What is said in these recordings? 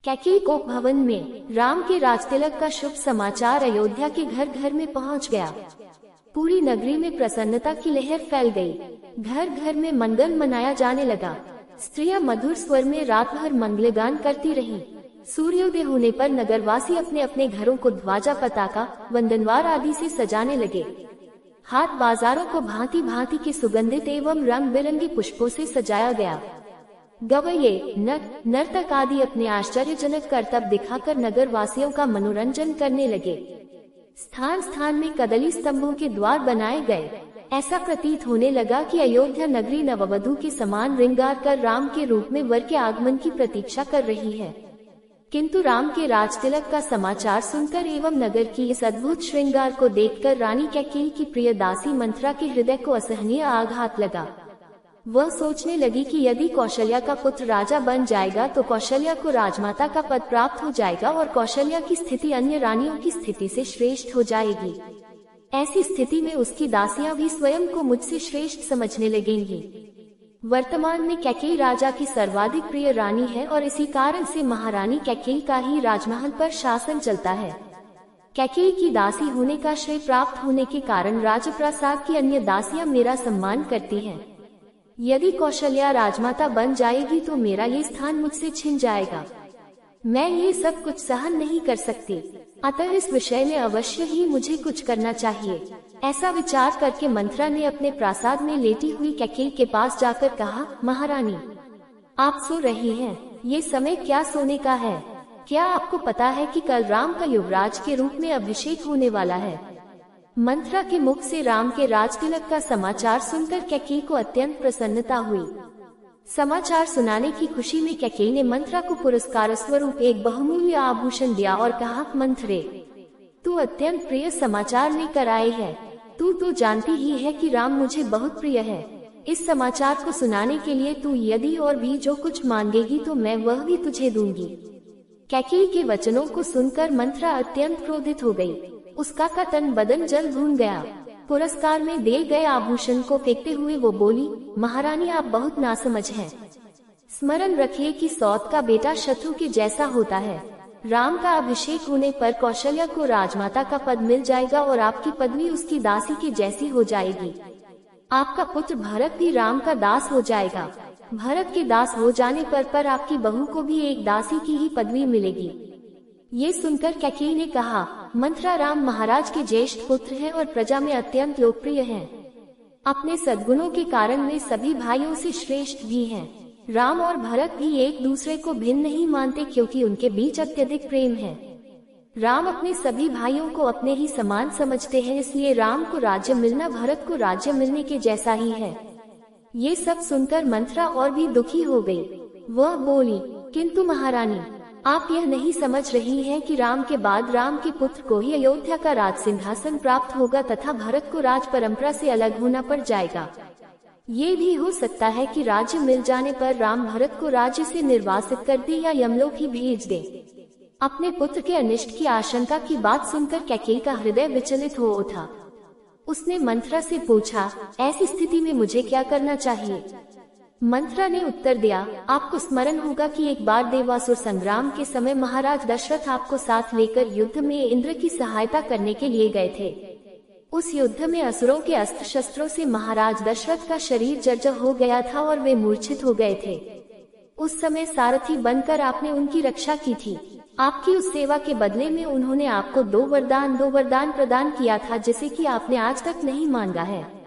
कैकेयी कोप भवन में राम के राजतिलक का शुभ समाचार अयोध्या के घर घर में पहुंच गया। पूरी नगरी में प्रसन्नता की लहर फैल गई। घर घर में मंगल मनाया जाने लगा। स्त्रियां मधुर स्वर में रात भर मंगलगान करती रहीं। सूर्योदय होने पर नगरवासी अपने अपने घरों को ध्वजा, पताका, वंदनवार आदि से सजाने लगे। हाट बाजारों को भांति भांति के सुगंधित एवं रंग बिरंगे पुष्पों से सजाया गया। गवैये, नर्तक आदि अपने आश्चर्यजनक करतब दिखाकर नगर वासियों का मनोरंजन करने लगे। स्थान स्थान में कदली स्तंभों के द्वार बनाए गए। ऐसा प्रतीत होने लगा कि अयोध्या नगरी नववधू के समान श्रृंगार कर राम के रूप में वर के आगमन की प्रतीक्षा कर रही है। किंतु राम के राजतिलक का समाचार सुनकर एवं नगर की इस अद्भुत श्रृंगार को देखकर रानी कैकेयी की प्रिय दासी मंथरा के हृदय को असहनीय आघात लगा। वह सोचने लगी कि यदि कौशल्या का पुत्र राजा बन जाएगा तो कौशल्या को राजमाता का पद प्राप्त हो जाएगा और कौशल्या की स्थिति अन्य रानियों की स्थिति से श्रेष्ठ हो जाएगी। ऐसी स्थिति में उसकी दासियां भी स्वयं को मुझसे श्रेष्ठ समझने लगेंगी। वर्तमान में कैकेयी राजा की सर्वाधिक प्रिय रानी है और इसी कारण से महारानी कैकेयी का ही राजमहल पर शासन चलता है। कैकेयी की दासी होने का श्रेय प्राप्त होने के कारण राजप्रासाद की अन्य दासियां मेरा सम्मान करती हैं। यदि कौशल्या राजमाता बन जाएगी तो मेरा ये स्थान मुझसे छिन जाएगा। मैं ये सब कुछ सहन नहीं कर सकती, अतः इस विषय में अवश्य ही मुझे कुछ करना चाहिए। ऐसा विचार करके मंथरा ने अपने प्रासाद में लेटी हुई कैकेयी के पास जाकर कहा, महारानी, आप सो रही हैं। ये समय क्या सोने का है? क्या आपको पता है कि कल राम का युवराज के रूप में अभिषेक होने वाला है? मंथरा के मुख से राम के राजतिलक का समाचार सुनकर कैकेयी को अत्यंत प्रसन्नता हुई। समाचार सुनाने की खुशी में कैकेयी ने मंथरा को पुरस्कार स्वरूप एक बहुमूल्य आभूषण दिया और कहा, मंथरे, तू अत्यंत प्रिय समाचार लेकर आई है। तू तो जानती ही है कि राम मुझे बहुत प्रिय है। इस समाचार को सुनाने के लिए तू यदि और भी जो कुछ मांगेगी तो मैं वह भी तुझे दूंगी। कैकेयी के वचनों को सुनकर मंथरा अत्यंत क्रोधित हो गई। उसका का तन बदन जल भून गया। पुरस्कार में दिए गए आभूषण को फेंकते हुए वो बोली, महारानी, आप बहुत नासमझ हैं। स्मरण रखिए कि सौत का बेटा शत्रु के जैसा होता है। राम का अभिषेक होने पर कौशल्या को राजमाता का पद मिल जाएगा और आपकी पदवी उसकी दासी की जैसी हो जाएगी। आपका पुत्र भरत भी राम का दास हो जाएगा। भरत के दास हो जाने पर आपकी बहू को भी एक दासी की ही पदवी मिलेगी। ये सुनकर कैकेयी ने कहा, मंथरा, राम महाराज के ज्येष्ठ पुत्र हैं और प्रजा में अत्यंत लोकप्रिय हैं। अपने सद्गुणों के कारण वे सभी भाइयों से श्रेष्ठ भी हैं। राम और भरत भी एक दूसरे को भिन्न नहीं मानते क्योंकि उनके बीच अत्यधिक प्रेम है। राम अपने सभी भाइयों को अपने ही समान समझते हैं, इसलिए राम को राज्य मिलना भरत को राज्य मिलने के जैसा ही है। ये सब सुनकर मंथरा और भी दुखी हो गई। वह बोली, किंतु महारानी, आप यह नहीं समझ रही हैं कि राम के बाद राम के पुत्र को ही अयोध्या का राज सिंहासन प्राप्त होगा तथा भरत को राज परंपरा से अलग होना पड़ जाएगा। ये भी हो सकता है कि राज्य मिल जाने पर राम भरत को राज्य से निर्वासित कर दे या यमलोक ही भेज दे। अपने पुत्र के अनिष्ट की आशंका की बात सुनकर कैकेयी का हृदय विचलित हो उठा। उसने मंथरा से पूछा, ऐसी स्थिति में मुझे क्या करना चाहिए? मंथरा ने उत्तर दिया, आपको स्मरण होगा कि एक बार देवासुर संग्राम के समय महाराज दशरथ आपको साथ लेकर युद्ध में इंद्र की सहायता करने के लिए गए थे। उस युद्ध में असुरों के अस्त्र शस्त्रों से महाराज दशरथ का शरीर जर्जर हो गया था और वे मूर्छित हो गए थे। उस समय सारथी बनकर आपने उनकी रक्षा की थी। आपकी उस सेवा के बदले में उन्होंने आपको दो वरदान प्रदान किया था, जिसे कि आपने आज तक नहीं मांगा है।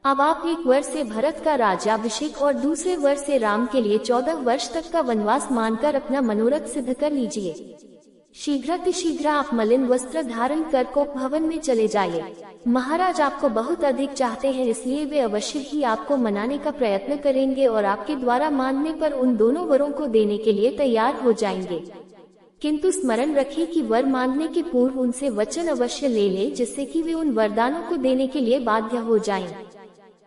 अब आप एक वर्ष से भरत का राज्याभिषेक और दूसरे वर्ष से राम के लिए 14 वर्ष तक का वनवास मानकर अपना मनोरथ सिद्ध कर लीजिए। शीघ्र आप मलिन वस्त्र धारण कर कोप भवन में चले जाइए। महाराज आपको बहुत अधिक चाहते हैं, इसलिए वे अवश्य ही आपको मनाने का प्रयत्न करेंगे और आपके द्वारा मानने पर उन दोनों वरों को देने के लिए तैयार हो जाएंगे। किंतु स्मरण रखिए कि वर मांगने के पूर्व उनसे वचन अवश्य ले ले, जिससे कि वे उन वरदानों को देने के लिए बाध्य हो जाएं।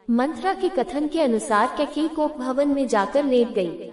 मंथरा के कथन के अनुसार कैकेयी कोप भवन में जाकर लेट गई।